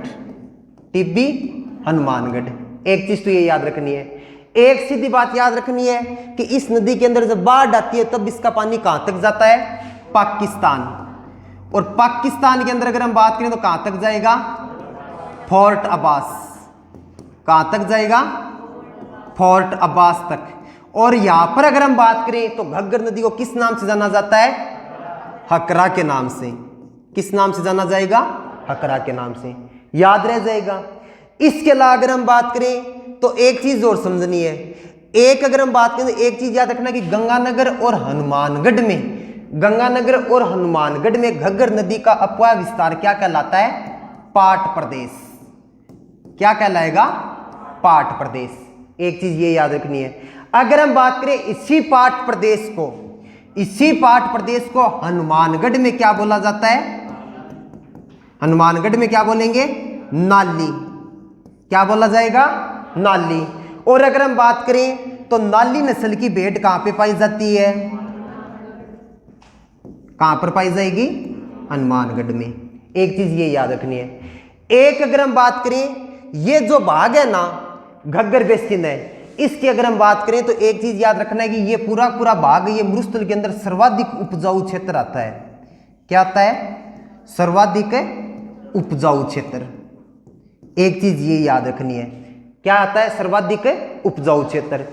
टिब्बी हनुमानगढ़। एक चीज तो ये याद रखनी है। एक सीधी बात याद रखनी है कि इस नदी के अंदर जब बाढ़ आती है तब इसका पानी कहां तक जाता है? पाकिस्तान। और पाकिस्तान के अंदर अगर हम बात करें तो कहां तक जाएगा? फोर्ट अब्बास। कहां तक जाएगा? फोर्ट अब्बास तक। और यहां पर अगर हम बात करें तो घग्गर नदी को किस नाम से जाना जाता है? हकरा के नाम से। किस नाम से जाना जाएगा? हकरा के नाम से। याद रह जाएगा। इसके अलावा अगर हम बात करें तो एक चीज और समझनी है। एक अगर हम बात करें तो एक चीज याद रखना कि गंगानगर और हनुमानगढ़ में, गंगानगर और हनुमानगढ़ में घग्गर नदी का अपवाह विस्तार क्या कहलाता है? पाट प्रदेश। क्या कहलाएगा? पाट प्रदेश। एक चीज ये याद रखनी है। अगर हम बात करें इसी पाट प्रदेश को हनुमानगढ़ में क्या बोला जाता है? हनुमानगढ़ में क्या बोलेंगे? नाली। क्या बोला जाएगा? नाली। और अगर हम बात करें तो नाली नस्ल की भेड़ कहां पे पाई जाती है? कहां पर पाई जाएगी? हनुमानगढ़ में। एक चीज ये याद रखनी है। एक अगर हम बात करें ये जो भाग है ना घग्गर बेसिन है, इसकी अगर हम बात करें तो एक चीज याद रखना है कि ये पूरा पूरा भाग ये मरुस्थल के अंदर सर्वाधिक उपजाऊ क्षेत्र आता है। क्या आता है? सर्वाधिक उपजाऊ क्षेत्र। एक चीज ये याद रखनी है, क्या आता है? सर्वाधिक उपजाऊ क्षेत्र।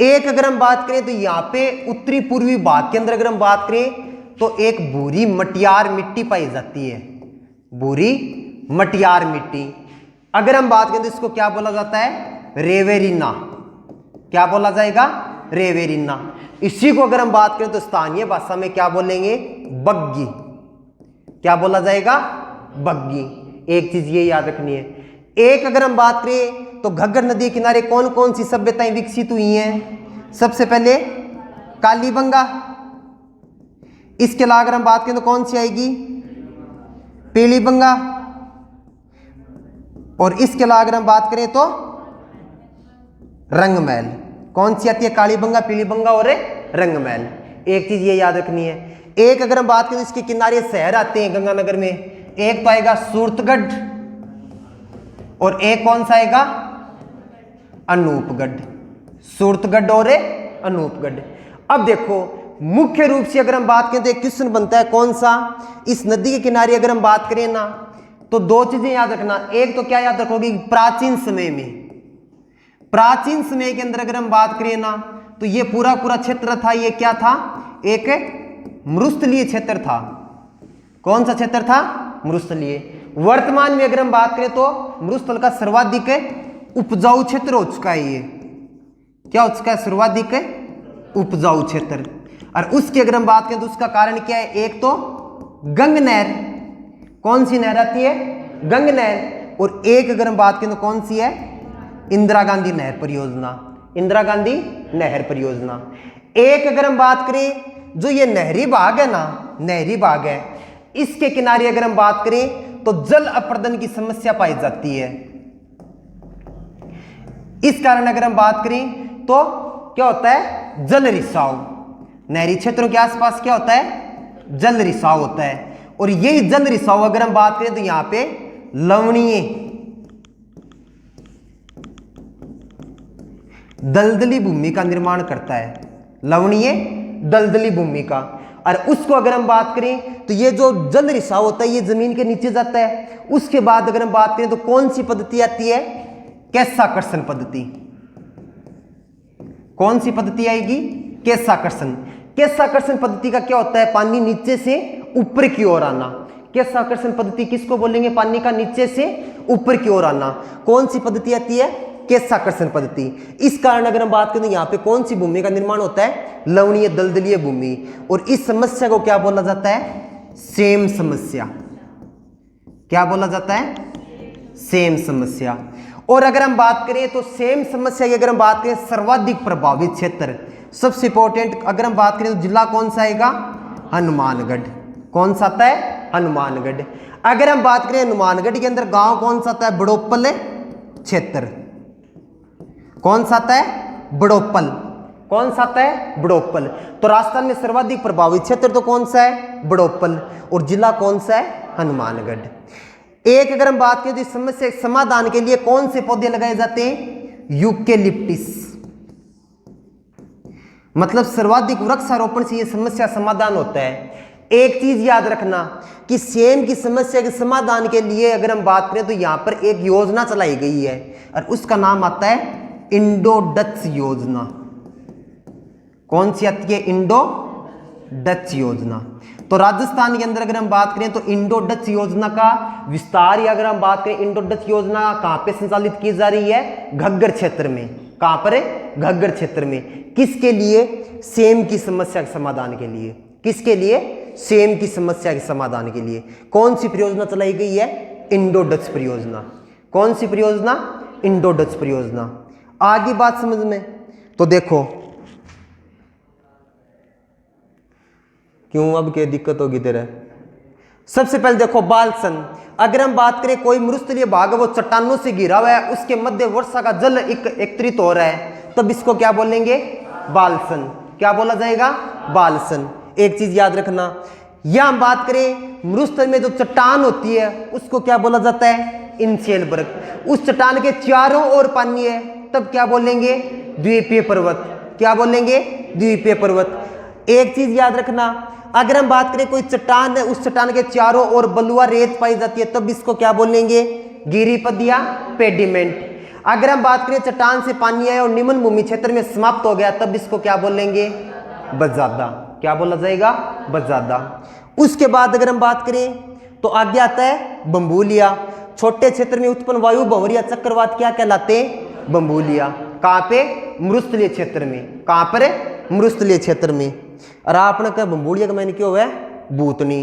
एक अगर हम बात करें तो यहाँ पे उत्तरी पूर्वी भाग के अंदर अगर हम बात करें तो एक भूरी मटियार मिट्टी पाई जाती है। भूरी मटियार मिट्टी। अगर हम बात करें तो इसको क्या बोला जाता है? रेवेरिना। क्या बोला जाएगा? रेवेरिना। इसी को अगर हम बात करें तो स्थानीय भाषा में क्या बोलेंगे? बग्गी। क्या बोला जाएगा? बग्गी। एक चीज ये याद रखनी है। एक अगर हम बात करें तो घग्गर नदी के किनारे कौन कौन सी सभ्यताएं विकसित हुई हैं? सबसे पहले कालीबंगा। इसके अलावा अगर हम बात करें तो कौन सी आएगी? पीलीबंगा। और इसके अलावा अगर हम बात करें तो रंगमहल। कौन सी आती है? कालीबंगा, पीलीबंगा और रंगमहल। एक चीज ये याद रखनी है। एक अगर हम बात करें तो इसके किनारे शहर आते हैं गंगानगर में। एक तो आएगा सूरतगढ़ और एक कौन सा आएगा? अनूपगढ़। सूरतगढ़ और अनूपगढ़। अब देखो मुख्य रूप से अगर हम बात करें तो एक क्वेश्चन बनता है कौन सा? इस नदी के किनारे अगर हम बात करें ना तो दो चीजें याद रखना। एक तो क्या याद रखोगे? प्राचीन समय में, प्राचीन समय के अंदर अगर हम बात करें ना तो ये पूरा पूरा क्षेत्र था, ये क्या था? एक मरुस्थलीय क्षेत्र था। कौन सा क्षेत्र था? मरुस्थलीय। वर्तमान में अगर हम बात करें तो मरुस्थल का सर्वाधिक उपजाऊ क्षेत्र हो चुका है। ये क्या हो चुका है? सर्वाधिक उपजाऊ क्षेत्र। और उसकी अगर हम बात करें तो उसका कारण क्या है? एक तो गंग नहर। कौन सी नहर आती है? गंग नहर। और एक अगर हम बात करें तो कौन सी है? इंदिरा गांधी नहर परियोजना। इंदिरा गांधी नहर परियोजना। एक अगर हम बात करें जो ये नहरी भाग है ना, नहरी भाग है, इसके किनारे अगर हम बात करें तो जल अपर्दन की समस्या पाई जाती है। इस कारण अगर हम बात करें तो क्या होता है? जल रिसाव। नहरी क्षेत्रों के आसपास क्या होता है? जल रिसाव होता है। और यही जल रिसाव अगर हम बात करें तो यहां पे लवणीय दलदली भूमि का निर्माण करता है। लवणीय दलदली भूमि का। और उसको अगर हम बात करें तो ये जो जल रिसाव होता है ये जमीन के नीचे जाता है। उसके बाद अगर हम बात करें तो कौन सी पद्धति आती है? कैसाकर्षण पद्धति। कौन सी पद्धति आएगी? कैसाकर्षण। कैसाकर्षण पद्धति का क्या होता है? पानी नीचे से ऊपर की ओर आना। कैसाकर्षण पद्धति किसको बोलेंगे? पानी का नीचे से ऊपर की ओर आना। कौन सी पद्धति आती है? कैसाकर्षण पद्धति। इस कारण अगर हम बात करें तो यहाँ पे कौन सी भूमि का निर्माण होता है? लवणीय दलदलीय भूमि। और इस समस्या को क्या बोला जाता है? सेम समस्या। क्या बोला जाता है? सेम समस्या। और अगर हम बात करें तो सेम समस्या की अगर हम बात करें सर्वाधिक प्रभावित क्षेत्र, सबसे इंपॉर्टेंट अगर हम बात करें तो जिला कौन सा आएगा? हनुमानगढ़। कौन सा आता है? हनुमानगढ़। अगर हम बात करें हनुमानगढ़ के अंदर गांव कौन सा आता है? बड़ोपल क्षेत्र। कौन सा आता है? बड़ोपल। कौन सा आता है? बड़ोपल। तो राजस्थान में सर्वाधिक प्रभावित क्षेत्र तो कौन सा है? बड़ोपल। और जिला कौन सा है? हनुमानगढ़। एक अगर हम बात करें तो इस समस्या के समाधान के लिए कौन से पौधे लगाए जाते हैं? यूकेलिप्टिस। मतलब सर्वाधिक वृक्षारोपण से यह समस्या समाधान होता है। एक चीज याद रखना कि सेम की समस्या के समाधान के लिए अगर हम बात करें तो यहां पर एक योजना चलाई गई है और उसका नाम आता है इंडो डच योजना। कौन सी आती है? इंडो डच योजना। तो राजस्थान के अंदर अगर हम बात करें तो इंडो डच योजना का विस्तार, या अगर हम बात करें इंडो डच योजना कहां पे संचालित की जा रही है? घग्गर क्षेत्र में। कहां पर है? घग्गर क्षेत्र में। किसके लिए? सेम की समस्या के समाधान के लिए। किसके लिए? सेम की समस्या के समाधान के लिए। कौन सी परियोजना चलाई गई है? इंडो डच परियोजना। कौन सी परियोजना? इंडो डच परियोजना। आगे बात समझ में तो देखो क्यों अब क्या दिक्कत होगी तेरे। सबसे पहले देखो बालसन। अगर हम बात करें कोई मरुस्थलीय भाग है वो चट्टानों से घिरा हुआ है, उसके मध्य वर्षा का जल एकत्रित हो रहा है, तब इसको क्या बोलेंगे? बालसन। क्या बोला जाएगा? बालसन। एक चीज याद रखना, या हम बात करें मरुस्थल में जो चट्टान होती है उसको क्या बोला जाता है? इनसेल बर्ग। उस चट्टान के चारों ओर पानी है, तब क्या बोलेंगे? द्वीपीय पर्वत। क्या बोलेंगे? द्वीपीय पर्वत। एक चीज याद रखना, अगर हम बात करें कोई चट्टान है, उस चट्टान के चारों ओर बलुआ रेत पाई जाती है, तब इसको क्या बोलेंगे? गिरिपद या पेडिमेंट। अगर हम बात करें चट्टान से पानी आया और निम्न भूमि क्षेत्र में समाप्त हो गया, तब इसको क्या बोलेंगे? बजादा। क्या बोला जाएगा? बजादा। उसके बाद अगर हम बात करें तो आगे आता है बम्बूलिया। छोटे क्षेत्र में उत्पन्न वायु भंवर या चक्रवात क्या कहलाते हैं? बम्बूलिया। कहाँ पे? मरुस्थलीय क्षेत्र में। कहाँ पर? मरुस्थलीय क्षेत्र में। और आपने कहा बम्बूलिया का मैंने क्यों है? भूतनी।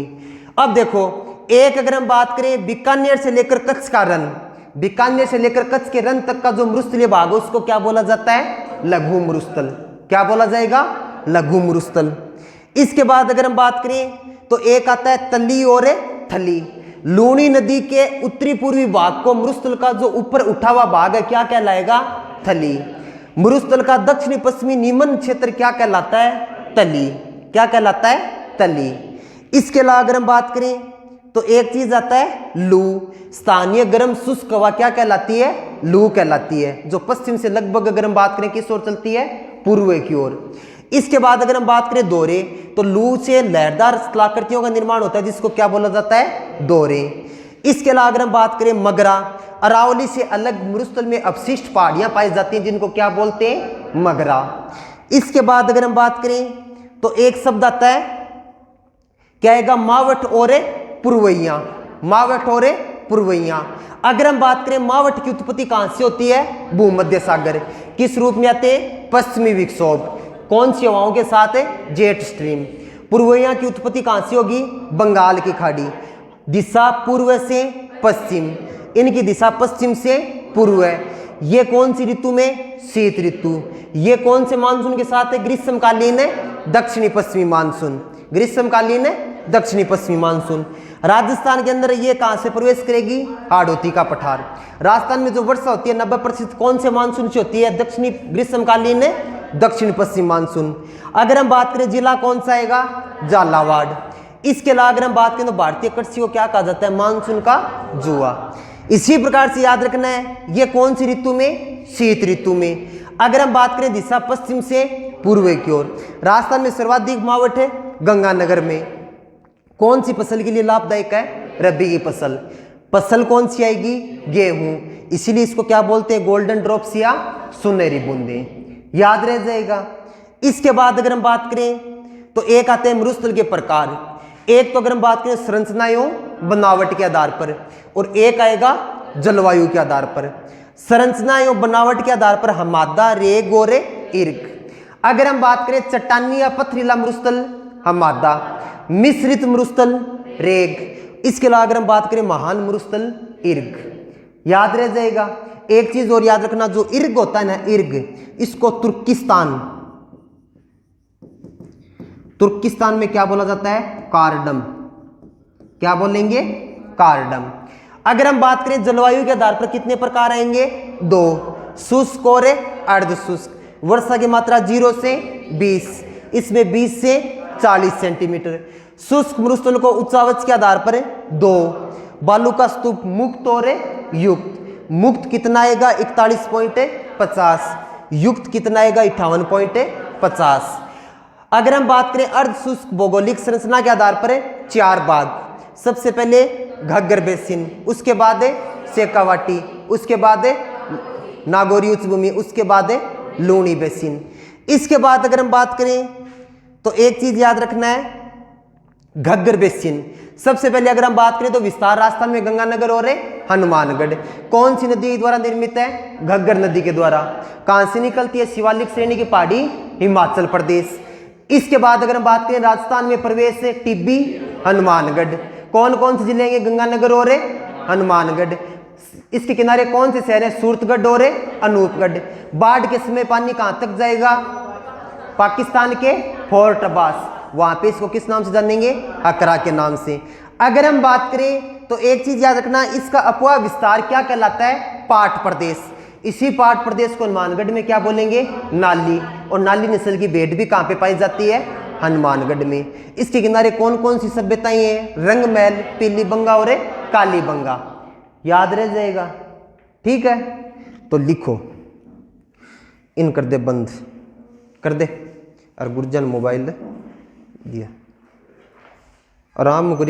अब देखो, एक अगर हम बात करें बीकानेर से लेकर कच्छ का रन, बीकानेर से लेकर कच्छ के रन तक का जो मरुस्थलीय भाग है उसको क्या बोला जाता है? लघु मरुस्थल। क्या बोला जाएगा? लघु मरुस्थल। इसके बाद अगर हम बात करें तो एक आता है तली और थली। लूणी नदी के उत्तरी पूर्वी भाग को मरुस्थल का जो ऊपर उठा हुआ भाग है क्या कहलाएगा? थली। मरुस्थल का दक्षिणी पश्चिमी निम्न क्षेत्र क्या कहलाता है? तली। क्या कहलाता है? तली। इसके अलावा अगर हम बात करें तो एक चीज आता है लू। स्थानीय गर्म शुष्क हवा क्या कहलाती है? लू कहलाती है, जो पश्चिम से लगभग अगर हम बात करें किस ओर चलती है? पूर्व की ओर। इसके बाद अगर हम बात करें दोहरे, तो लू से लहरदार स्थलाकृतियों का निर्माण होता है जिसको क्या बोला जाता है? दोहरे। इसके अलावा अगर हम बात करें मगरा, अरावली से अलग मरुस्थल में अपशिष्ट पहाड़ियां पाई जाती हैं जिनको क्या बोलते हैं? मगरा। इसके बाद अगर हम बात करें तो एक शब्द आता है, क्या आएगा? मावट और पुरवैया। मावट और पुरवैया। अगर हम बात करें मावट की उत्पत्ति कहां से होती है? भूमध्य सागर। किस रूप में आते? पश्चिमी विक्षोभ। कौन सी हवाओं के साथ है? Jet stream. पुरवैया की उत्पत्ति कहां से होगी? बंगाल की खाड़ी। दिशा पूर्व से पश्चिम, इनकी दिशा पश्चिम से पूर्व है। ये कौन सी ऋतु में? शीत ऋतु। ये कौन से मानसून के साथ है? ग्रीष्मकालीन है दक्षिणी पश्चिमी मानसून। ग्रीष्मकालीन है दक्षिणी पश्चिमी मानसून। राजस्थान के अंदर ये कहां से प्रवेश करेगी? हाड़ौती का पठार। राजस्थान में जो वर्षा होती है 90% कौन से मानसून से होती है? दक्षिणी ग्रीष्मकालीन है दक्षिण पश्चिम मानसून। अगर हम बात करें जिला कौन सा आएगा? झालावाड़। इसके अलावा अगर हम बात करें तो भारतीय कृषि को क्या कहा जाता है? मानसून का जुआ। इसी प्रकार से याद रखना है, ये कौन सी ऋतु में? शीत ऋतु में। अगर हम बात करें दिशा पश्चिम से पूर्व की ओर। राजस्थान में सर्वाधिक मावट है गंगानगर में। कौन सी फसल के लिए लाभदायक है? रबी की फसल। फसल कौन सी आएगी? गेहूं। इसीलिए इसको क्या बोलते हैं? गोल्डन ड्रॉप्स या सुनहरी बूंदे। याद रह जाएगा। इसके बाद अगर हम बात करें तो एक आते हैं मरुस्थल के प्रकार। एक तो अगर हम बात करें संरचनाओं बनावट के आधार पर, और एक आएगा जलवायु के आधार पर। संरचना एवं बनावट के आधार पर हमादा, रेग और इर्ग। अगर हम बात करें चट्टानी या पथरीला मरुस्थल, हमादा। मिश्रित मरुस्थल, रेग। इसके अलावा अगर हम बात करें महान मरुस्थल, इर्ग। याद रह जाएगा। एक चीज और याद रखना, जो इर्ग होता है ना, इर्ग, इसको तुर्किस्तान में क्या बोला जाता है? कार्डम। क्या बोलेंगे? कार्डम। अगर हम बात करें जलवायु के आधार पर कितने प्रकार आएंगे? 2, शुष्क और अर्ध शुष्क। वर्षा की मात्रा 0 से 20, इसमें 20 से 40 सेंटीमीटर। शुष्क मरुस्थल को उच्चावच के आधार पर 2, बालू का स्तूप मुक्त और युक्त। मुक्त कितना आएगा? 41.50। युक्त कितना आएगा? 58.50। अगर हम बात करें अर्ध शुष्क भौगोलिक संरचना के आधार पर 4 भाग। सबसे पहले घग्गर बेसिन, उसके बाद शेखावाटी, उसके बाद नागौरी उच्च भूमि, उसके बाद लूणी बेसिन। इसके बाद अगर हम बात करें तो एक चीज याद रखना है, घग्गर बेसिन। सबसे पहले अगर हम बात करें तो विस्तार राजस्थान में गंगानगर और हनुमानगढ़। कौन सी नदी द्वारा निर्मित है? घग्गर नदी के द्वारा। कहां से निकलती है? शिवालिक श्रेणी की पहाड़ी, हिमाचल प्रदेश। इसके बाद अगर हम बात करें राजस्थान में प्रवेश से टिब्बी, हनुमानगढ़। कौन कौन से जिले हैं? गंगानगर और हनुमानगढ़। इसके किनारे कौन से शहर हैं? सूरतगढ़ और अनूपगढ़। बाढ़ के समय पानी कहां तक जाएगा? पाकिस्तान के फोर्ट अब्बास, वहां पे इसको किस नाम से जानेंगे? हकरा के नाम से। अगर हम बात करें तो एक चीज याद रखना, इसका अपवा विस्तार क्या कहलाता है? पाट प्रदेश। इसी पाट प्रदेश को हनुमानगढ़ में क्या बोलेंगे? नाली। और नाली नस्ल की भेड़ भी कहाँ पे पाई जाती है? हनुमानगढ़ में। इसके किनारे कौन कौन सी सभ्यताएं हैं? रंगमहल, पीली बंगा और काली बंगा। याद रह जाएगा, ठीक है। तो लिखो, इन कर दे, बंद कर दे। और गुरजन मोबाइल दिया, आराम करिए।